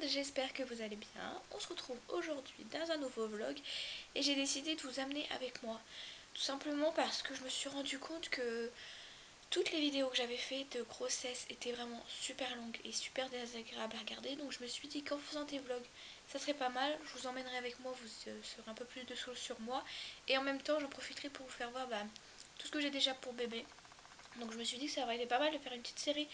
monde, j'espère que vous allez bien. On se retrouve aujourd'hui dans un nouveau vlog et j'ai décidé de vous amener avec moi. Tout simplement parce que je me suis rendu compte que toutes les vidéos que j'avais faites de grossesse étaient vraiment super longues et super désagréables à regarder. Donc je me suis dit qu'en faisant des vlogs, ça serait pas mal. Je vous emmènerai avec moi, vous saurez un peu plus de choses sur moi. Et en même temps, j'en profiterai pour vous faire voir tout ce que j'ai déjà pour bébé. Donc je me suis dit que ça aurait été pas mal de faire une petite série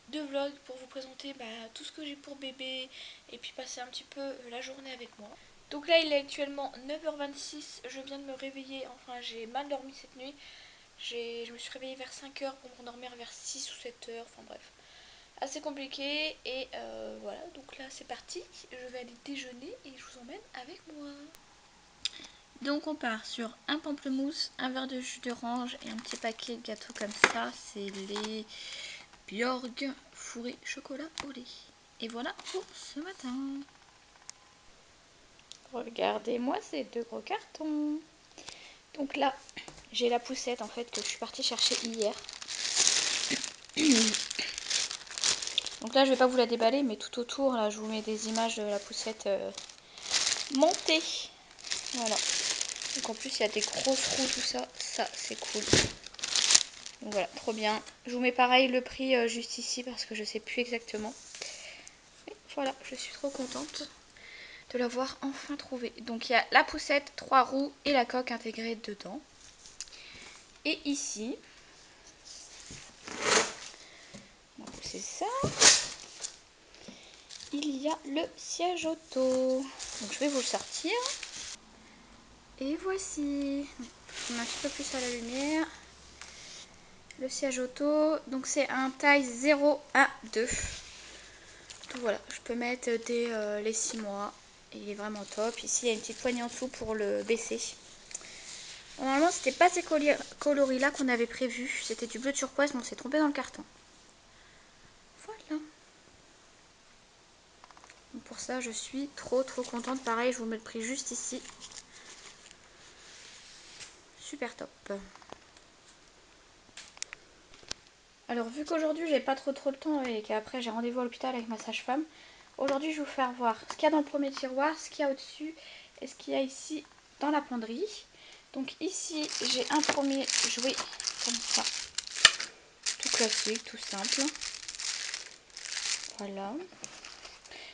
de vlogs pour vous présenter tout ce que j'ai pour bébé et puis passer un petit peu la journée avec moi. Donc là il est actuellement 9h26, je viens de me réveiller, enfin j'ai mal dormi cette nuit. Je me suis réveillée vers 5h pour me rendormir vers 6 ou 7h, enfin bref. Assez compliqué et voilà, donc là c'est parti, je vais aller déjeuner et je vous emmène avec moi. Donc on part sur un pamplemousse, un verre de jus d'orange et un petit paquet de gâteaux comme ça, c'est les Björg fourré chocolat au lait. Et voilà pour ce matin. Regardez-moi ces deux gros cartons. Donc là, j'ai la poussette en fait que je suis partie chercher hier. Donc là, je vais pas vous la déballer, mais tout autour, là, je vous mets des images de la poussette montée. Voilà. Donc en plus, il y a des grosses roues, tout ça. Ça, c'est cool. Donc voilà, trop bien. Je vous mets pareil le prix juste ici parce que je sais plus exactement. Mais voilà, je suis trop contente de l'avoir enfin trouvé. Donc il y a la poussette, 3 roues et la coque intégrée dedans. Et ici, on va pousser ça. Il y a le siège auto. Donc je vais vous le sortir. Et voici. On met un petit peu plus à la lumière. Le siège auto. Donc c'est un taille 0 à 2. Donc voilà, je peux mettre dès les 6 mois. Et il est vraiment top. Ici, il y a une petite poignée en dessous pour le baisser. Normalement, c'était pas ces coloris là qu'on avait prévu. C'était du bleu turquoise, mais on s'est trompé dans le carton. Voilà. Donc pour ça, je suis trop contente. Pareil, je vous mets le prix juste ici. Super top. Alors vu qu'aujourd'hui j'ai pas trop le temps et qu'après j'ai rendez-vous à l'hôpital avec ma sage-femme, aujourd'hui je vais vous faire voir ce qu'il y a dans le premier tiroir, ce qu'il y a au-dessus et ce qu'il y a ici dans la penderie. Donc ici j'ai un premier jouet comme ça, tout classique, tout simple. Voilà.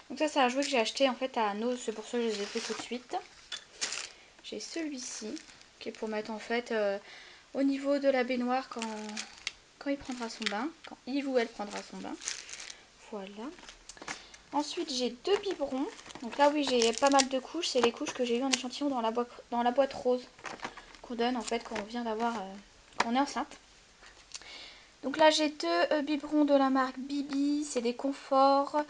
Donc ça c'est un jouet que j'ai acheté en fait à Noz, c'est pour ça que je les ai pris tout de suite. J'ai celui-ci qui est pour mettre en fait au niveau de la baignoire quand il prendra son bain, quand il ou elle prendra son bain. Voilà. Ensuite j'ai deux biberons. Donc là oui j'ai pas mal de couches, c'est les couches que j'ai eu en échantillon dans la boîte rose qu'on donne en fait quand on vient d'avoir, quand on est enceinte. Donc là j'ai deux biberons de la marque Bibi, c'est des conforts.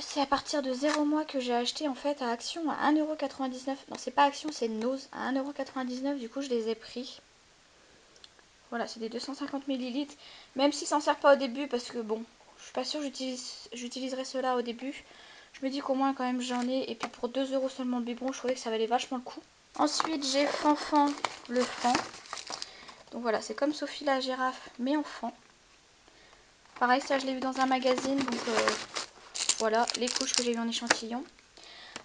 C'est à partir de 0 mois que j'ai acheté en fait à Action à 1,99€. Non c'est pas Action, c'est Noz à 1,99€, du coup je les ai pris. Voilà, c'est des 250 ml, même s'ils s'en servent pas au début parce que bon, je suis pas sûre que j'utiliserai cela au début. Je me dis qu'au moins quand même j'en ai, et puis pour 2€ seulement le biberon, je trouvais que ça valait vachement le coup. Ensuite j'ai Fanfan le fan. Donc voilà, c'est comme Sophie la girafe mais en fan. Pareil, ça je l'ai vu dans un magazine, donc voilà les couches que j'ai eu en échantillon.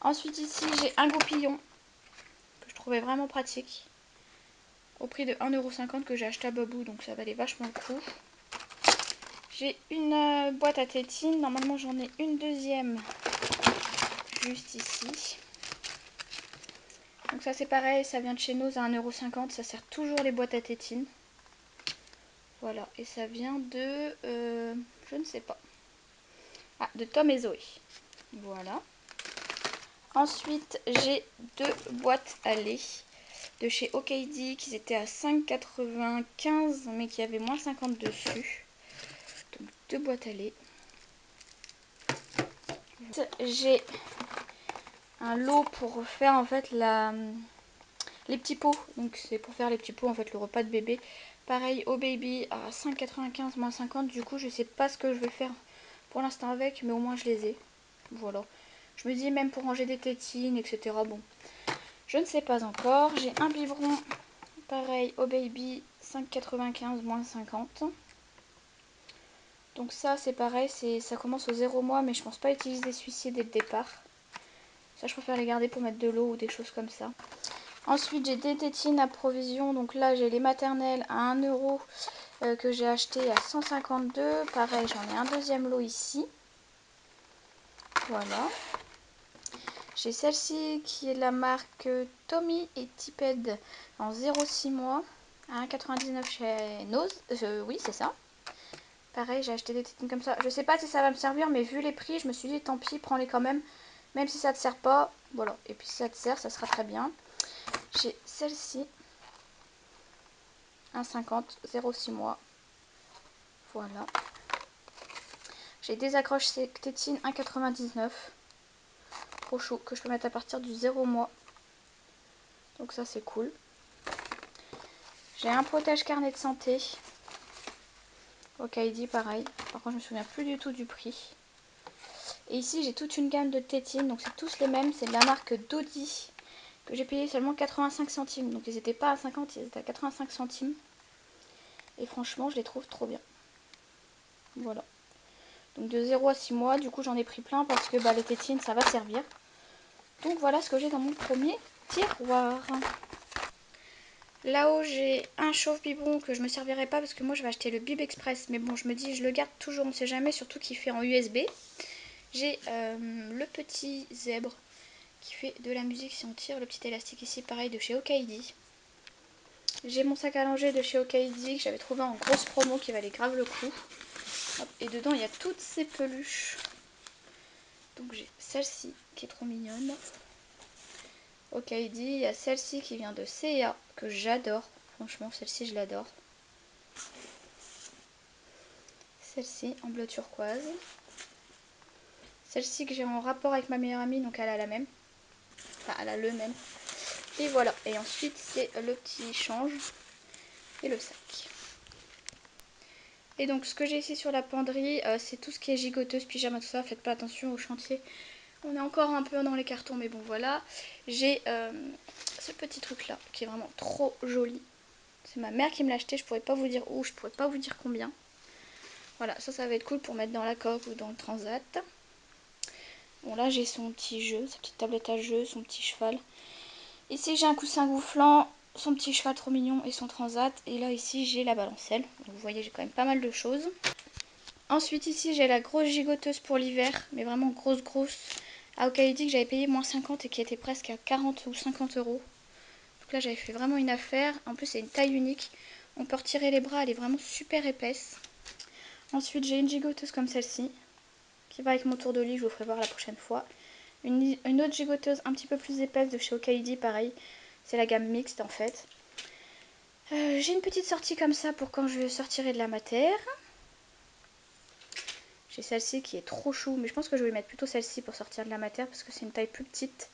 Ensuite ici j'ai un goupillon que je trouvais vraiment pratique. Au prix de 1,50€ que j'ai acheté à Babou, donc ça valait vachement le coup. J'ai une boîte à tétine, normalement j'en ai une deuxième juste ici. Donc ça c'est pareil, ça vient de chez Noz à 1,50€, ça sert toujours les boîtes à tétine. Voilà, et ça vient de, je ne sais pas. Ah, de Tom et Zoé. Voilà. Ensuite j'ai deux boîtes à lait de chez Okedi qui étaient à 5,95€ mais qui avaient moins 50 dessus. Donc deux boîtes à lait. J'ai un lot pour faire en fait les petits pots. Donc c'est pour faire les petits pots en fait, le repas de bébé. Pareil au baby à 5,95 moins 50. Du coup je sais pas ce que je vais faire pour l'instant avec, mais au moins je les ai. Voilà. Je me dis même pour ranger des tétines, etc. Bon, je ne sais pas encore. J'ai un biberon pareil au baby 5,95 moins 50. Donc ça c'est pareil, ça commence au 0 mois, mais je pense pas utiliser celui-ci dès le départ. Ça je préfère les garder pour mettre de l'eau ou des choses comme ça. Ensuite j'ai des tétines à provision, donc là j'ai les maternelles à 1 euro que j'ai acheté à 152. Pareil j'en ai un deuxième lot ici. Voilà. J'ai celle-ci qui est de la marque Tommy et Tipped en 0,6 mois à 1,99 chez Nose. Oui c'est ça. Pareil j'ai acheté des tétines comme ça. Je sais pas si ça va me servir, mais vu les prix je me suis dit tant pis, prends-les quand même. Même si ça te sert pas, voilà. Et puis si ça te sert, ça sera très bien. J'ai celle-ci 1,50, 0,6 mois. Voilà. J'ai des accroches tétines 1,99. Trop chaud, que je peux mettre à partir du 0 mois. Donc ça c'est cool. J'ai un protège carnet de santé. Au Kaidi pareil. Par contre je me souviens plus du tout du prix. Et ici j'ai toute une gamme de tétines. Donc c'est tous les mêmes. C'est de la marque Dodi. Que j'ai payé seulement 85 centimes. Donc ils n'étaient pas à 50, ils étaient à 85 centimes. Et franchement je les trouve trop bien. Voilà. Donc de 0 à 6 mois. Du coup j'en ai pris plein parce que les tétines ça va servir. Donc voilà ce que j'ai dans mon premier tiroir. Là-haut j'ai un chauffe-biberon que je me servirai pas parce que moi je vais acheter le Bib Express. Mais bon je me dis je le garde toujours, on ne sait jamais, surtout qu'il fait en USB. J'ai le petit zèbre qui fait de la musique si on tire, le petit élastique ici pareil de chez Okaidi. J'ai mon sac à langer de chez Okaidi que j'avais trouvé en grosse promo qui valait grave le coup. Hop, et dedans il y a toutes ces peluches. Donc j'ai celle-ci qui est trop mignonne. Okaidi, il y a celle-ci qui vient de CA que j'adore. Franchement celle-ci je l'adore. Celle-ci en bleu turquoise. Celle-ci que j'ai en rapport avec ma meilleure amie, donc elle a la même. Enfin elle a le même. Et voilà. Et ensuite c'est le petit change et le sac. Et donc ce que j'ai ici sur la penderie, c'est tout ce qui est gigoteuse, pyjama, tout ça. Faites pas attention au chantier. On est encore un peu dans les cartons, mais bon voilà. J'ai ce petit truc là qui est vraiment trop joli. C'est ma mère qui me l'a acheté, je pourrais pas vous dire où, je pourrais pas vous dire combien. Voilà, ça va être cool pour mettre dans la coque ou dans le transat. Bon là j'ai son petit jeu, sa petite tablette à jeu, son petit cheval. Ici j'ai un coussin gonflant, son petit cheval trop mignon et son transat. Et là ici j'ai la balancelle. Donc vous voyez j'ai quand même pas mal de choses. Ensuite ici j'ai la grosse gigoteuse pour l'hiver, mais vraiment grosse. À Okaidi que j'avais payé moins 50 et qui était presque à 40 ou 50 euros. Donc là j'avais fait vraiment une affaire. En plus c'est une taille unique. On peut retirer les bras, elle est vraiment super épaisse. Ensuite j'ai une gigoteuse comme celle-ci, qui va avec mon tour de lit, je vous ferai voir la prochaine fois. Une autre gigoteuse un petit peu plus épaisse de chez Okaidi, pareil. C'est la gamme mixte en fait. J'ai une petite sortie comme ça pour quand je sortirai de la matière. J'ai celle-ci qui est trop chou, mais je pense que je vais mettre plutôt celle-ci pour sortir de la matière parce que c'est une taille plus petite.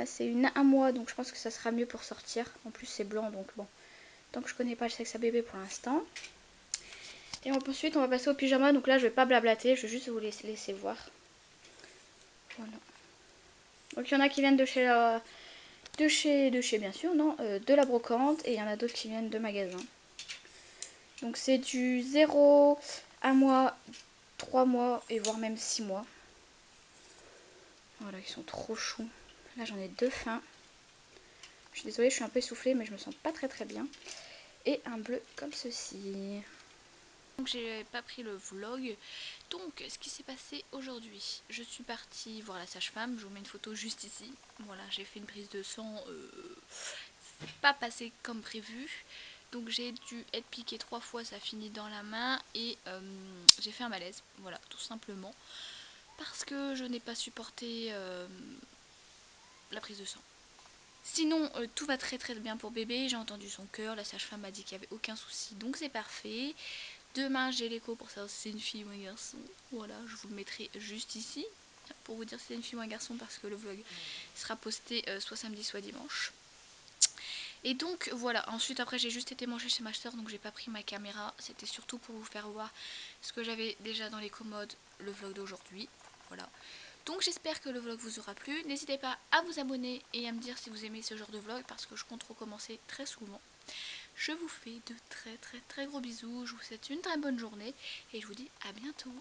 C'est une 1 mois, donc je pense que ça sera mieux pour sortir. En plus c'est blanc, donc bon. Tant que je connais pas le sexe à bébé pour l'instant. Et ensuite on va passer au pyjama, donc là je vais pas blablater, je vais juste vous laisser voir. Voilà. Donc il y en a qui viennent de chez bien sûr, non, de la brocante, et il y en a d'autres qui viennent de magasins. Donc c'est du 0, 1 mois, 3 mois et voire même 6 mois. Voilà, ils sont trop choux. Là j'en ai 2 fins. Je suis désolée, je suis un peu essoufflée, mais je me sens pas très bien. Et un bleu comme ceci. Donc j'ai pas pris le vlog. Donc ce qui s'est passé aujourd'hui, je suis partie voir la sage-femme. Je vous mets une photo juste ici. Voilà, j'ai fait une prise de sang. C'est pas passé comme prévu. Donc j'ai dû être piquée 3 fois, ça finit dans la main. Et j'ai fait un malaise. Voilà, tout simplement. Parce que je n'ai pas supporté la prise de sang. Sinon tout va très bien pour bébé, j'ai entendu son cœur, la sage-femme m'a dit qu'il n'y avait aucun souci, donc c'est parfait. Demain j'ai l'écho pour savoir si c'est une fille ou un garçon, voilà, je vous le mettrai juste ici pour vous dire si c'est une fille ou un garçon parce que le vlog sera posté soit samedi soit dimanche. Et donc voilà, ensuite après j'ai juste été manger chez ma soeur, donc j'ai pas pris ma caméra, c'était surtout pour vous faire voir ce que j'avais déjà dans les commodes, le vlog d'aujourd'hui, voilà. Donc j'espère que le vlog vous aura plu. N'hésitez pas à vous abonner et à me dire si vous aimez ce genre de vlog parce que je compte recommencer très souvent. Je vous fais de très gros bisous, je vous souhaite une très bonne journée et je vous dis à bientôt.